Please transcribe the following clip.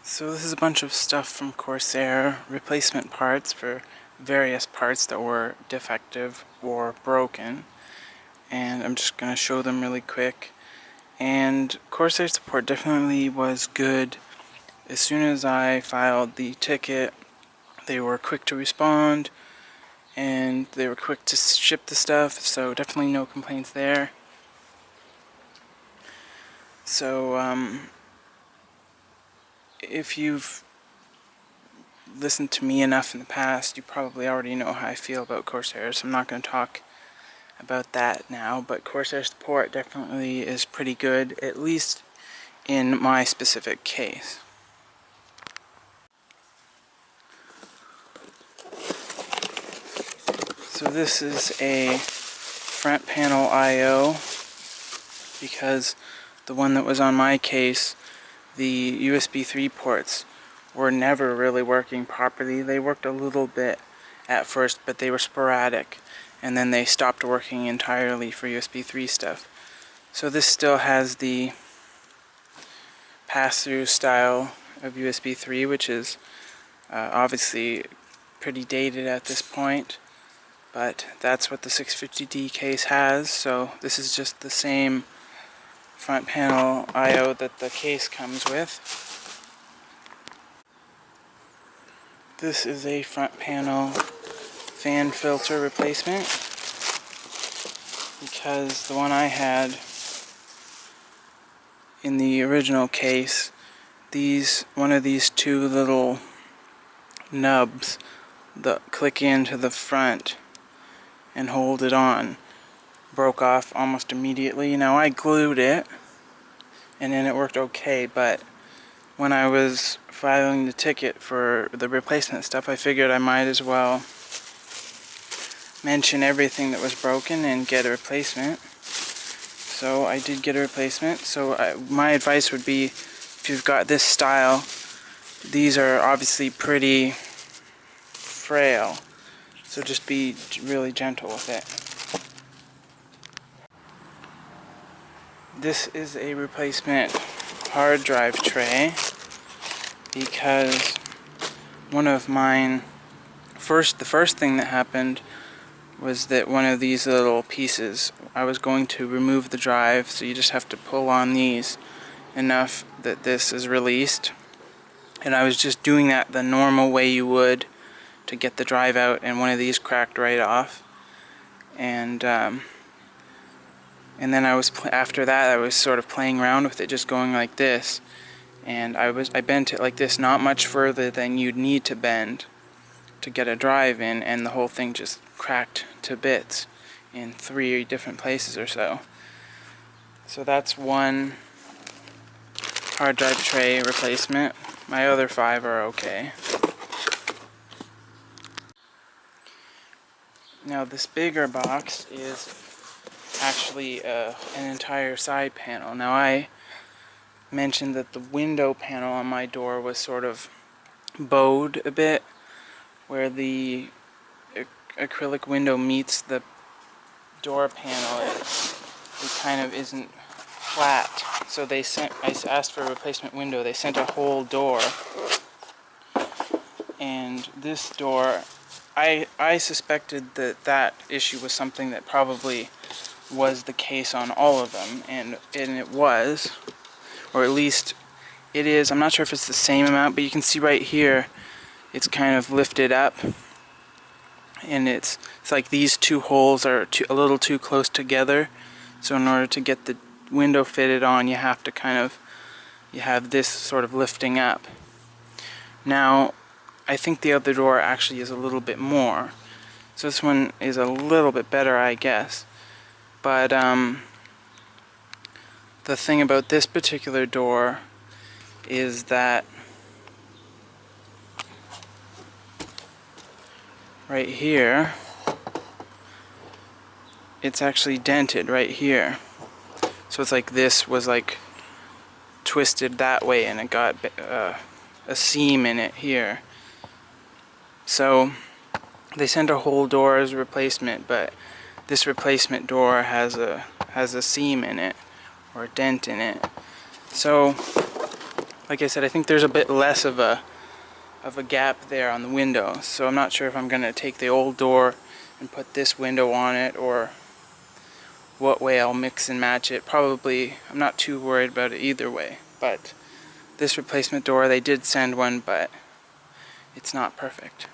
So this is a bunch of stuff from Corsair, replacement parts for various parts that were defective or broken, and I'm just going to show them really quick. And Corsair support definitely was good. As soon as I filed the ticket, they were quick to respond and they were quick to ship the stuff, so definitely no complaints there. So if you've listened to me enough in the past, you probably already know how I feel about Corsair, so I'm not going to talk about that now, but Corsair support definitely is pretty good, at least in my specific case. So this is a front panel I/O, because the one that was on my case, the USB 3 ports were never really working properly. They worked a little bit at first, but they were sporadic, and then they stopped working entirely for USB 3 stuff. So this still has the pass-through style of USB 3, which is obviously pretty dated at this point, but that's what the 650D case has. So this is just the same front panel I/O that the case comes with. This is a front panel fan filter replacement, because the one I had in the original case, one of these two little nubs that click into the front and hold it on broke off almost immediately. Now I glued it and then it worked okay, but when I was filing the ticket for the replacement stuff, I figured I might as well mention everything that was broken and get a replacement. So I did get a replacement. So my advice would be, if you've got this style, these are obviously pretty frail, so just be really gentle with it. This is a replacement hard drive tray, because one of mine, the first thing that happened was that one of these little pieces, I was going to remove the drive, so you just have to pull on these enough that this is released, and I was just doing that the normal way you would to get the drive out, and one of these cracked right off, and then after that I was sort of playing around with it, just going like this, and I bent it like this, not much further than you'd need to bend to get a drive in, and the whole thing just cracked to bits in 3 different places or so. So that's one hard drive tray replacement. My other 5 are okay. Now this bigger box is actually an entire side panel. Now I mentioned that the window panel on my door was sort of bowed a bit, where the acrylic window meets the door panel. It kind of isn't flat. So I asked for a replacement window. They sent a whole door, and this door, I suspected that issue was something that probably was the case on all of them, and it was, or at least it is. I'm not sure if it's the same amount, but you can see right here it's kind of lifted up, and it's like these two holes are a little too close together, so in order to get the window fitted on, you have this sort of lifting up. Now I think the other door actually is a little bit more, so this one is a little bit better, I guess. But the thing about this particular door is that right here, it's actually dented right here. So it's like this was like twisted that way, and it got a seam in it here. So they sent a whole door as a replacement, but this replacement door has a seam in it, or a dent in it. So like I said, I think there's a bit less of a gap there on the window, so I'm not sure if I'm gonna take the old door and put this window on it, or what way I'll mix and match it. Probably, I'm not too worried about it either way, but this replacement door, they did send one, but it's not perfect.